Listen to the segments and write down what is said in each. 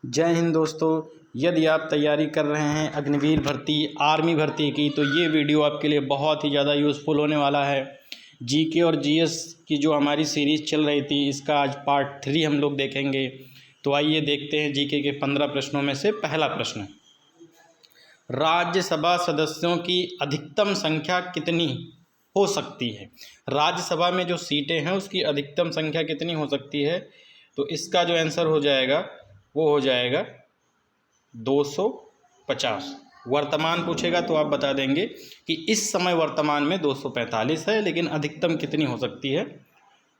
जय हिंद दोस्तों। यदि आप तैयारी कर रहे हैं अग्निवीर भर्ती, आर्मी भर्ती की, तो ये वीडियो आपके लिए बहुत ही ज़्यादा यूज़फुल होने वाला है। जीके और जीएस की जो हमारी सीरीज़ चल रही थी, इसका आज पार्ट 3 हम लोग देखेंगे। तो आइए देखते हैं जीके के 15 प्रश्नों में से पहला प्रश्न। राज्यसभा सदस्यों की अधिकतम संख्या कितनी हो सकती है? राज्यसभा में जो सीटें हैं उसकी अधिकतम संख्या कितनी हो सकती है? तो इसका जो आंसर हो जाएगा वो हो जाएगा 250। वर्तमान पूछेगा तो आप बता देंगे कि इस समय वर्तमान में 245 है, लेकिन अधिकतम कितनी हो सकती है?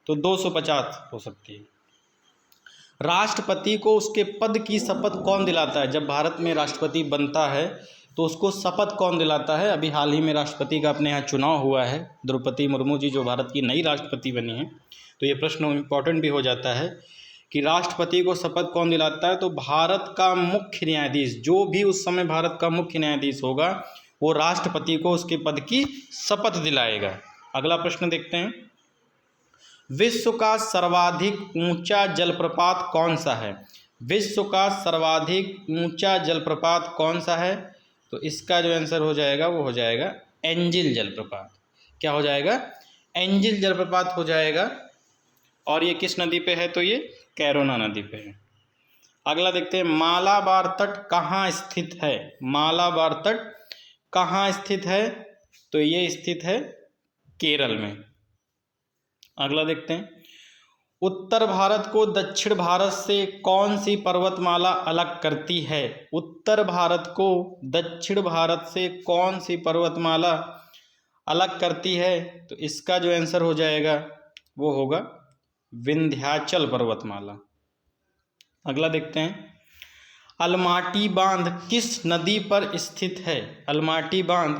तो 250 हो सकती है। राष्ट्रपति को उसके पद की शपथ कौन दिलाता है? जब भारत में राष्ट्रपति बनता है तो उसको शपथ कौन दिलाता है? अभी हाल ही में राष्ट्रपति का अपने यहाँ चुनाव हुआ है, द्रौपदी मुर्मू जी जो भारत की नई राष्ट्रपति बनी है। तो ये प्रश्न इम्पोर्टेंट भी हो जाता है कि राष्ट्रपति को शपथ कौन दिलाता है। तो भारत का मुख्य न्यायाधीश, जो भी उस समय भारत का मुख्य न्यायाधीश होगा, वो राष्ट्रपति को उसके पद की शपथ दिलाएगा। अगला प्रश्न देखते हैं। विश्व का सर्वाधिक ऊंचा जलप्रपात कौन सा है? विश्व का सर्वाधिक ऊंचा जलप्रपात कौन सा है? तो इसका जो आंसर हो जाएगा वो हो जाएगा एंजिल जलप्रपात। क्या हो जाएगा? एंजिल जलप्रपात हो जाएगा। और ये किस नदी पे है? तो ये कैरोना नदी पे है। अगला देखते हैं। मालाबार तट कहाँ स्थित है? मालाबार तट कहाँ स्थित है? तो ये स्थित है केरल में। अगला देखते हैं। उत्तर भारत को दक्षिण भारत से कौन सी पर्वतमाला अलग करती है? उत्तर भारत को दक्षिण भारत से कौन सी पर्वतमाला अलग करती है? तो इसका जो आंसर हो जाएगा वो होगा विंध्याचल पर्वतमाला। अगला देखते हैं। अलमाटी बांध किस नदी पर स्थित है? अलमाटी बांध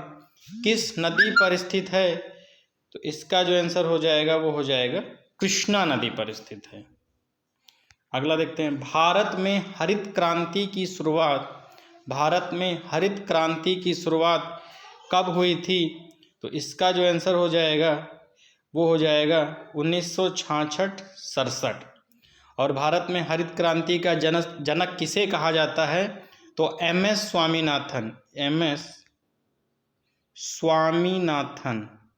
किस नदी पर स्थित है? तो इसका जो आंसर हो जाएगा वो हो जाएगा कृष्णा नदी पर स्थित है। अगला देखते हैं। भारत में हरित क्रांति की शुरुआत कब हुई थी? तो इसका जो आंसर हो जाएगा वो हो जाएगा 1966-67। और भारत में हरित क्रांति का जनक किसे कहा जाता है? तो MS स्वामीनाथन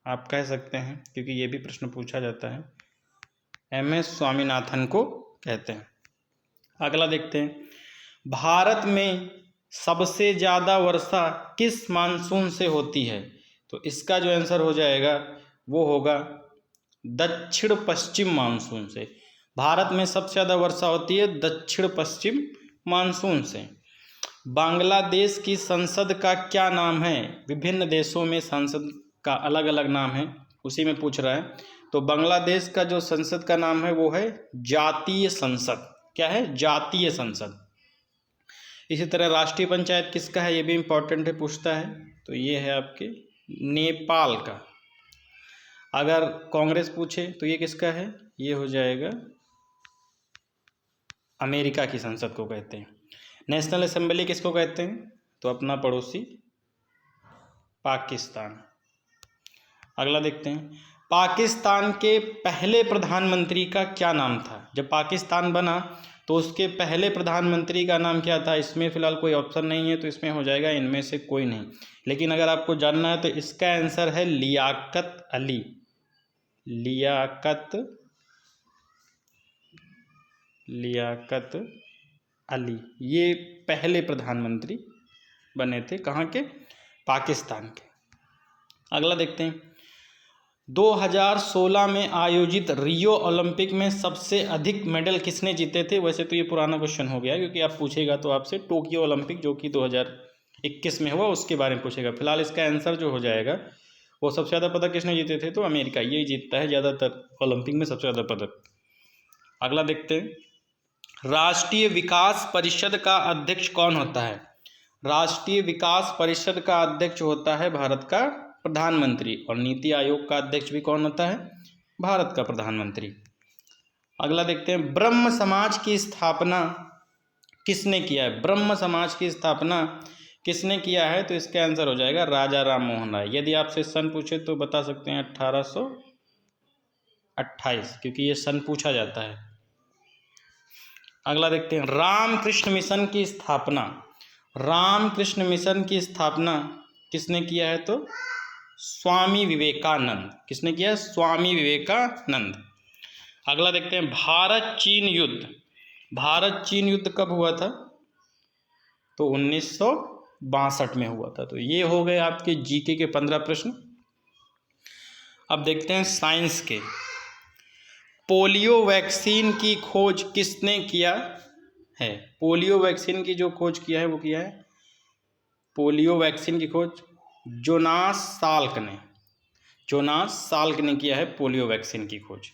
आप कह सकते हैं, क्योंकि ये भी प्रश्न पूछा जाता है। MS स्वामीनाथन को कहते हैं। अगला देखते हैं। भारत में सबसे ज़्यादा वर्षा किस मानसून से होती है? तो इसका जो आंसर हो जाएगा वो होगा दक्षिण पश्चिम मानसून से। भारत में सबसे ज़्यादा वर्षा होती है दक्षिण पश्चिम मानसून से। बांग्लादेश की संसद का क्या नाम है? विभिन्न देशों में संसद का अलग अलग नाम है, उसी में पूछ रहा है। तो बांग्लादेश का जो संसद का नाम है वो है जातीय संसद। क्या है? जातीय संसद। इसी तरह राष्ट्रीय पंचायत किसका है? ये भी इम्पोर्टेंट है, पूछता है। तो ये है आपके नेपाल का। अगर कांग्रेस पूछे तो ये किसका है? ये हो जाएगा अमेरिका की संसद को कहते हैं। नेशनल असेंबली किसको कहते हैं? तो अपना पड़ोसी पाकिस्तान। अगला देखते हैं। पाकिस्तान के पहले प्रधानमंत्री का क्या नाम था? जब पाकिस्तान बना तो उसके पहले प्रधानमंत्री का नाम क्या था? इसमें फिलहाल कोई ऑप्शन नहीं है, तो इसमें हो जाएगा इनमें से कोई नहीं। लेकिन अगर आपको जानना है तो इसका आंसर है लियाकत अली। लियाकत अली ये पहले प्रधानमंत्री बने थे। कहाँ के? पाकिस्तान के। अगला देखते हैं। 2016 में आयोजित रियो ओलंपिक में सबसे अधिक मेडल किसने जीते थे? वैसे तो ये पुराना क्वेश्चन हो गया, क्योंकि आप पूछेगा तो आपसे टोक्यो ओलंपिक जो कि 2021 में हुआ उसके बारे में पूछेगा। फिलहाल इसका आंसर जो हो जाएगा वो सबसे ज़्यादा पदक किसने जीते थे? तो अमेरिका, यही जीतता है ज़्यादातर ओलंपिक में सबसे ज़्यादा पदक। अगला देखते हैं। राष्ट्रीय विकास परिषद का अध्यक्ष कौन होता है? राष्ट्रीय विकास परिषद का अध्यक्ष होता है भारत का प्रधानमंत्री। और नीति आयोग का अध्यक्ष भी कौन होता है? भारत का प्रधानमंत्री। अगला देखते हैं। ब्रह्म समाज की स्थापना किसने किया है? ब्रह्म समाज की स्थापना किसने किया है? तो इसका आंसर हो जाएगा राजा राम मोहन राय। यदि आपसे सन पूछे तो बता सकते हैं 1828, क्योंकि ये सन पूछा जाता है। अगला देखते हैं, रामकृष्ण मिशन की स्थापना। रामकृष्ण मिशन की स्थापना किसने किया है? तो स्वामी विवेकानंद। किसने किया? स्वामी विवेकानंद। अगला देखते हैं, भारत चीन युद्ध। भारत चीन युद्ध कब हुआ था? तो 1962 में हुआ था। तो ये हो गए आपके जीके के 15 प्रश्न। अब देखते हैं साइंस के। पोलियो वैक्सीन की खोज किसने किया है? पोलियो वैक्सीन की जो खोज किया है वो किया है, पोलियो वैक्सीन की खोज जोनास साल्क ने। जोनास साल्क ने किया है पोलियो वैक्सीन की खोज।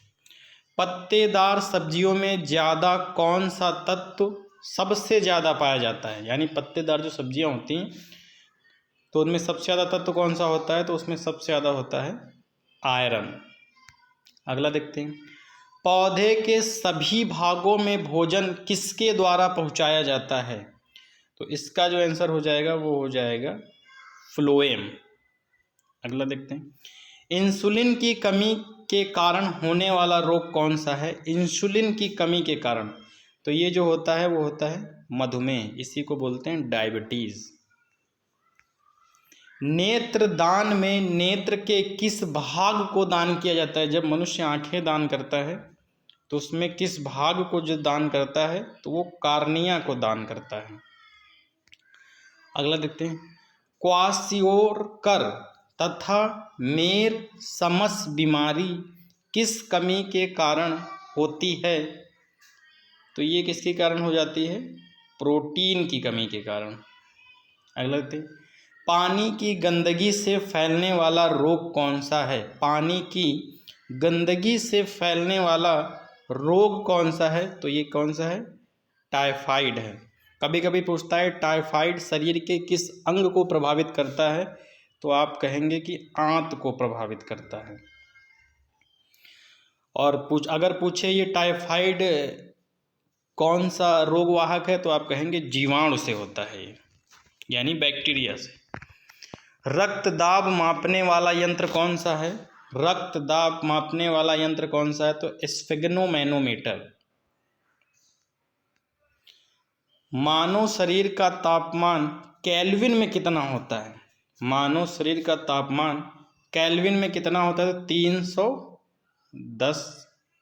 पत्तेदार सब्जियों में ज़्यादा कौन सा तत्व सबसे ज़्यादा पाया जाता है? यानी पत्तेदार जो सब्जियां होती हैं तो उनमें सबसे ज़्यादा तत्व कौन सा होता है? तो उसमें सबसे ज़्यादा होता है आयरन। अगला देखते हैं, पौधे के सभी भागों में भोजन किसके द्वारा पहुंचाया जाता है? तो इसका जो आंसर हो जाएगा वो हो जाएगा फ्लोएम। अगला देखते हैं, इंसुलिन की कमी के कारण होने वाला रोग कौन सा है? इंसुलिन की कमी के कारण तो ये जो होता है वो होता है मधुमेह, इसी को बोलते हैं डायबिटीज। नेत्र दान में नेत्र के किस भाग को दान किया जाता है? जब मनुष्य आंखें दान करता है तो उसमें किस भाग को जो दान करता है? तो वो कार्निया को दान करता है। अगला देखते हैं, क्वासियोरकर तथा मेर समस बीमारी किस कमी के कारण होती है? तो ये किसके कारण हो जाती है? प्रोटीन की कमी के कारण। अगला देखते हैं, पानी की गंदगी से फैलने वाला रोग कौन सा है? पानी की गंदगी से फैलने वाला रोग कौन सा है? तो ये कौन सा है? टाइफाइड है। कभी कभी पूछता है टाइफाइड शरीर के किस अंग को प्रभावित करता है? तो आप कहेंगे कि आंत को प्रभावित करता है। और अगर पूछे ये टाइफाइड कौन सा रोगवाहक है? तो आप कहेंगे जीवाणु से होता है ये, यानी बैक्टीरिया से। रक्त दाब मापने वाला यंत्र कौन सा है? रक्त दाब मापने वाला यंत्र कौन सा है? तो स्फिग्नोमैनोमीटर। मानव शरीर का तापमान केल्विन में कितना होता है? मानव शरीर का तापमान केल्विन में कितना होता है? 310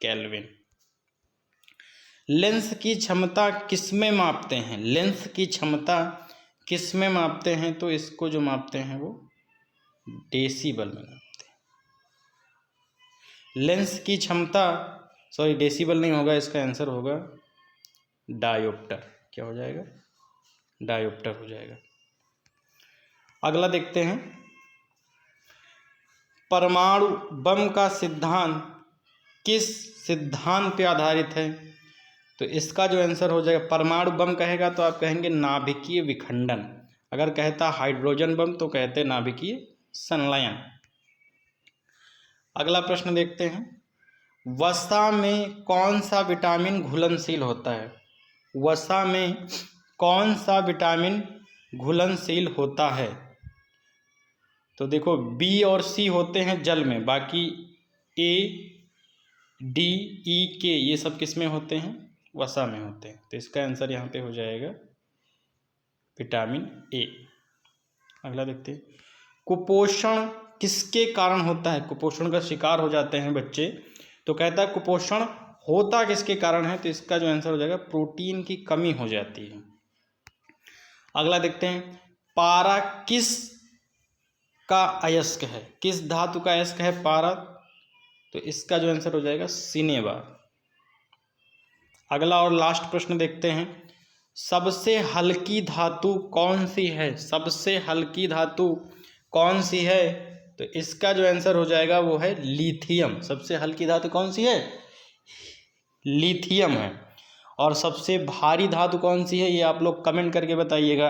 केल्विन। लेंस की क्षमता किस में मापते हैं? लेंस की क्षमता किस में मापते हैं? तो इसको जो मापते हैं वो डेसिबल में मापते हैं। लेंस की क्षमता, सॉरी डेसिबल नहीं होगा, इसका आंसर होगा डायोप्टर। क्या हो जाएगा? डायोप्टर हो जाएगा। अगला देखते हैं, परमाणु बम का सिद्धांत किस सिद्धांत पे आधारित है? तो इसका जो आंसर हो जाएगा, परमाणु बम कहेगा तो आप कहेंगे नाभिकीय विखंडन। अगर कहता हाइड्रोजन बम तो कहते नाभिकीय संलयन। अगला प्रश्न देखते हैं, वसा में कौन सा विटामिन घुलनशील होता है? वसा में कौन सा विटामिन घुलनशील होता है? तो देखो बी और सी होते हैं जल में, बाकी ए डी ई के ये सब किस में होते हैं? वसा में होते हैं। तो इसका आंसर यहाँ पे हो जाएगा विटामिन ए। अगला देखते हैं, कुपोषण किसके कारण होता है? कुपोषण का शिकार हो जाते हैं बच्चे, तो कहता है कुपोषण होता किसके कारण है? तो इसका जो आंसर हो जाएगा प्रोटीन की कमी हो जाती है। अगला देखते हैं, पारा किस का अयस्क है? किस धातु का अयस्क है पारा? तो इसका जो आंसर हो जाएगा सिनेवा। अगला और लास्ट प्रश्न देखते हैं, सबसे हल्की धातु कौन सी है? सबसे हल्की धातु कौन सी है? तो इसका जो आंसर हो जाएगा वो है लिथियम। सबसे हल्की धातु कौन सी है? लिथियम है। और सबसे भारी धातु कौन सी है? ये आप लोग कमेंट करके बताइएगा।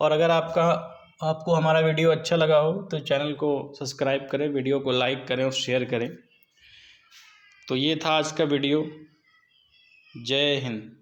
और अगर आपको हमारा वीडियो अच्छा लगा हो तो चैनल को सब्सक्राइब करें, वीडियो को लाइक करें और शेयर करें। तो ये था आज का वीडियो। जय हिंद।